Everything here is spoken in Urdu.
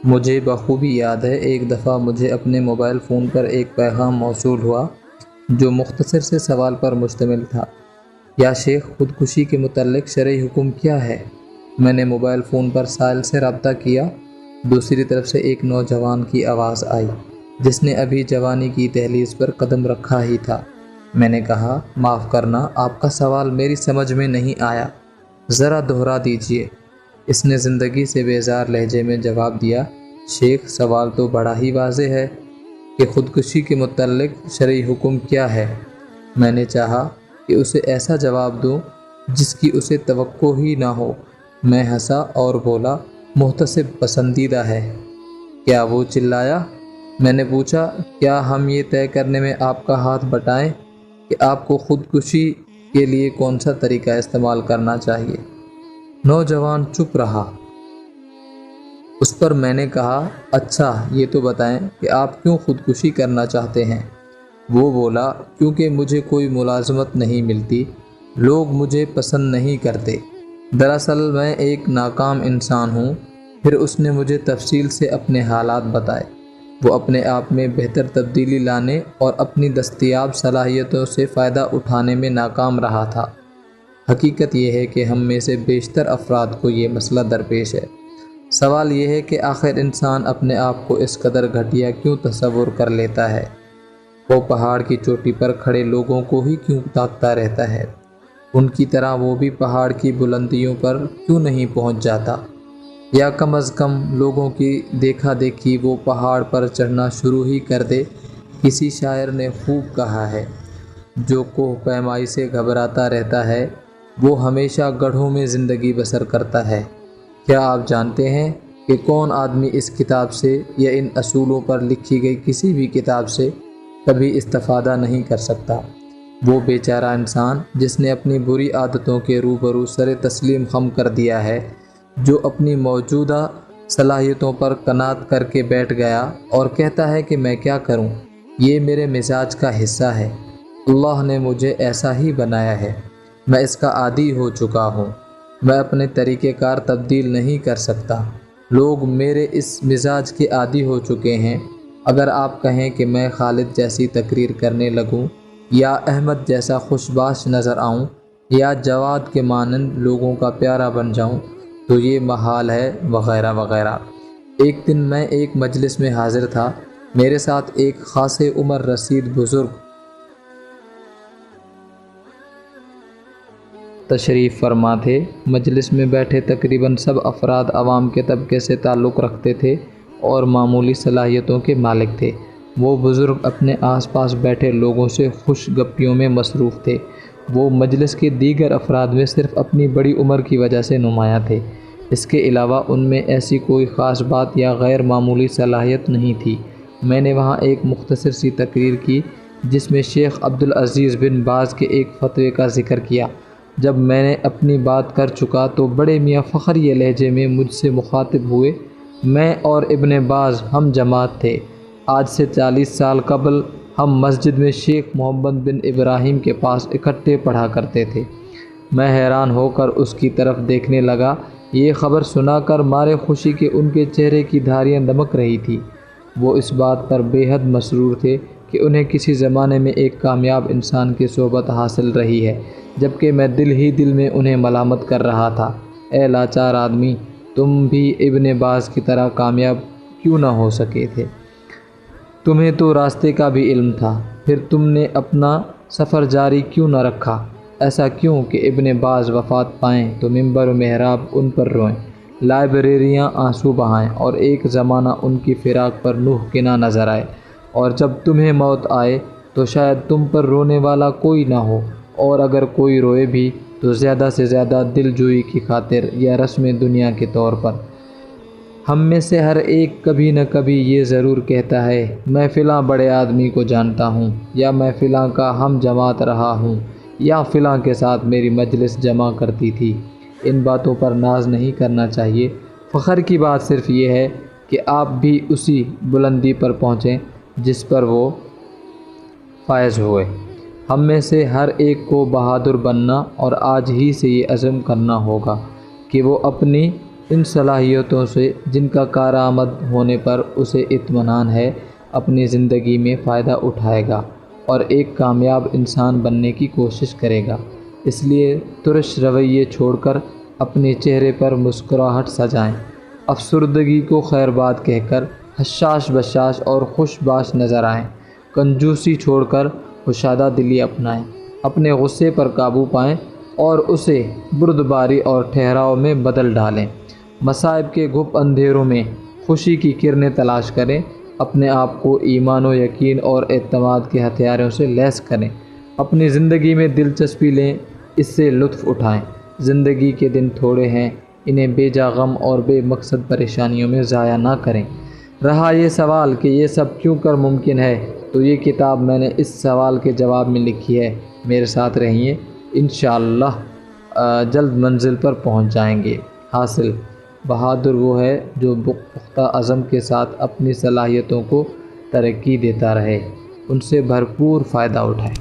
مجھے بخوبی یاد ہے ایک دفعہ مجھے اپنے موبائل فون پر ایک پیغام موصول ہوا جو مختصر سے سوال پر مشتمل تھا: یا شیخ، خودکشی کے متعلق شرعی حکم کیا ہے؟ میں نے موبائل فون پر سائل سے رابطہ کیا۔ دوسری طرف سے ایک نوجوان کی آواز آئی جس نے ابھی جوانی کی دہلیز پر قدم رکھا ہی تھا۔ میں نے کہا: معاف کرنا، آپ کا سوال میری سمجھ میں نہیں آیا، ذرا دہرا دیجیے۔ اس نے زندگی سے بیزار لہجے میں جواب دیا: شیخ، سوال تو بڑا ہی واضح ہے کہ خودکشی کے متعلق شرعی حکم کیا ہے۔ میں نے چاہا کہ اسے ایسا جواب دوں جس کی اسے توقع ہی نہ ہو۔ میں ہنسا اور بولا: محتسب پسندیدہ ہے۔ کیا وہ چلایا؟ میں نے پوچھا: کیا ہم یہ طے کرنے میں آپ کا ہاتھ بٹائیں کہ آپ کو خودکشی کے لیے کون سا طریقہ استعمال کرنا چاہیے؟ نوجوان چپ رہا۔ اس پر میں نے کہا: اچھا، یہ تو بتائیں کہ آپ کیوں خودکشی کرنا چاہتے ہیں؟ وہ بولا: کیونکہ مجھے کوئی ملازمت نہیں ملتی، لوگ مجھے پسند نہیں کرتے، دراصل میں ایک ناکام انسان ہوں۔ پھر اس نے مجھے تفصیل سے اپنے حالات بتائے۔ وہ اپنے آپ میں بہتر تبدیلی لانے اور اپنی دستیاب صلاحیتوں سے فائدہ اٹھانے میں ناکام رہا تھا۔ حقیقت یہ ہے کہ ہم میں سے بیشتر افراد کو یہ مسئلہ درپیش ہے۔ سوال یہ ہے کہ آخر انسان اپنے آپ کو اس قدر گھٹیا کیوں تصور کر لیتا ہے؟ وہ پہاڑ کی چوٹی پر کھڑے لوگوں کو ہی کیوں تاکتا رہتا ہے؟ ان کی طرح وہ بھی پہاڑ کی بلندیوں پر کیوں نہیں پہنچ جاتا؟ یا کم از کم لوگوں کی دیکھا دیکھی وہ پہاڑ پر چڑھنا شروع ہی کر دے۔ کسی شاعر نے خوب کہا ہے: جو کوہ پیمائی سے گھبراتا رہتا ہے وہ ہمیشہ گڑھوں میں زندگی بسر کرتا ہے۔ کیا آپ جانتے ہیں کہ کون آدمی اس کتاب سے یا ان اصولوں پر لکھی گئی کسی بھی کتاب سے کبھی استفادہ نہیں کر سکتا؟ وہ بیچارہ انسان جس نے اپنی بری عادتوں کے روبرو سر تسلیم خم کر دیا ہے، جو اپنی موجودہ صلاحیتوں پر قناعت کر کے بیٹھ گیا اور کہتا ہے کہ میں کیا کروں، یہ میرے مزاج کا حصہ ہے، اللہ نے مجھے ایسا ہی بنایا ہے، میں اس کا عادی ہو چکا ہوں، میں اپنے طریقہ کار تبدیل نہیں کر سکتا، لوگ میرے اس مزاج کے عادی ہو چکے ہیں۔ اگر آپ کہیں کہ میں خالد جیسی تقریر کرنے لگوں یا احمد جیسا خوش باش نظر آؤں یا جواد کے مانند لوگوں کا پیارا بن جاؤں تو یہ محال ہے، وغیرہ وغیرہ۔ ایک دن میں ایک مجلس میں حاضر تھا۔ میرے ساتھ ایک خاصے عمر رسید بزرگ تشریف فرما تھے۔ مجلس میں بیٹھے تقریباً سب افراد عوام کے طبقے سے تعلق رکھتے تھے اور معمولی صلاحیتوں کے مالک تھے۔ وہ بزرگ اپنے آس پاس بیٹھے لوگوں سے خوش گپیوں میں مصروف تھے۔ وہ مجلس کے دیگر افراد میں صرف اپنی بڑی عمر کی وجہ سے نمایاں تھے، اس کے علاوہ ان میں ایسی کوئی خاص بات یا غیر معمولی صلاحیت نہیں تھی۔ میں نے وہاں ایک مختصر سی تقریر کی جس میں شیخ عبدالعزیز بن باز کے ایک فتوے کا ذکر کیا۔ جب میں نے اپنی بات کر چکا تو بڑے میاں فخریہ لہجے میں مجھ سے مخاطب ہوئے: میں اور ابن باز ہم جماعت تھے، آج سے 40 سال قبل ہم مسجد میں شیخ محمد بن ابراہیم کے پاس اکٹھے پڑھا کرتے تھے۔ میں حیران ہو کر اس کی طرف دیکھنے لگا۔ یہ خبر سنا کر مارے خوشی کے ان کے چہرے کی دھاریاں دمک رہی تھیں۔ وہ اس بات پر بے حد مسرور تھے کہ انہیں کسی زمانے میں ایک کامیاب انسان کی صحبت حاصل رہی ہے، جبکہ میں دل ہی دل میں انہیں ملامت کر رہا تھا: اے لاچار آدمی، تم بھی ابن باز کی طرح کامیاب کیوں نہ ہو سکے تھے؟ تمہیں تو راستے کا بھی علم تھا، پھر تم نے اپنا سفر جاری کیوں نہ رکھا؟ ایسا کیوں کہ ابن باز وفات پائیں تو ممبر و محراب ان پر روئیں، لائبریریاں آنسو بہائیں اور ایک زمانہ ان کی فراق پر نوح کناں نظر آئے، اور جب تمہیں موت آئے تو شاید تم پر رونے والا کوئی نہ ہو، اور اگر کوئی روئے بھی تو زیادہ سے زیادہ دل جوئی کی خاطر یا رسم دنیا کے طور پر۔ ہم میں سے ہر ایک کبھی نہ کبھی یہ ضرور کہتا ہے: میں فلاں بڑے آدمی کو جانتا ہوں، یا میں فلاں کا ہم جماعت رہا ہوں، یا فلاں کے ساتھ میری مجلس جمع کرتی تھی۔ ان باتوں پر ناز نہیں کرنا چاہیے۔ فخر کی بات صرف یہ ہے کہ آپ بھی اسی بلندی پر پہنچیں جس پر وہ فائز ہوئے۔ ہم میں سے ہر ایک کو بہادر بننا اور آج ہی سے یہ عزم کرنا ہوگا کہ وہ اپنی ان صلاحیتوں سے جن کا کارآمد ہونے پر اسے اطمینان ہے اپنی زندگی میں فائدہ اٹھائے گا اور ایک کامیاب انسان بننے کی کوشش کرے گا۔ اس لیے ترش رویے چھوڑ کر اپنے چہرے پر مسکراہٹ سجائیں، افسردگی کو خیر بات کہہ کر حشاش بشاش اور خوش باش نظر آئیں، کنجوسی چھوڑ کر کشادہ دلی اپنائیں، اپنے غصے پر قابو پائیں اور اسے بردباری اور ٹھہراؤ میں بدل ڈالیں، مصائب کے گھپ اندھیروں میں خوشی کی کرنیں تلاش کریں، اپنے آپ کو ایمان و یقین اور اعتماد کے ہتھیاروں سے لیس کریں، اپنی زندگی میں دلچسپی لیں، اس سے لطف اٹھائیں۔ زندگی کے دن تھوڑے ہیں، انہیں بے جا غم اور بے مقصد پریشانیوں میں ضائع نہ کریں۔ رہا یہ سوال کہ یہ سب کیوں کر ممکن ہے، تو یہ کتاب میں نے اس سوال کے جواب میں لکھی ہے۔ میرے ساتھ رہیے، انشاءاللہ جلد منزل پر پہنچ جائیں گے۔ حاصل: بہادر وہ ہے جو پختہ عزم کے ساتھ اپنی صلاحیتوں کو ترقی دیتا رہے، ان سے بھرپور فائدہ اٹھائے۔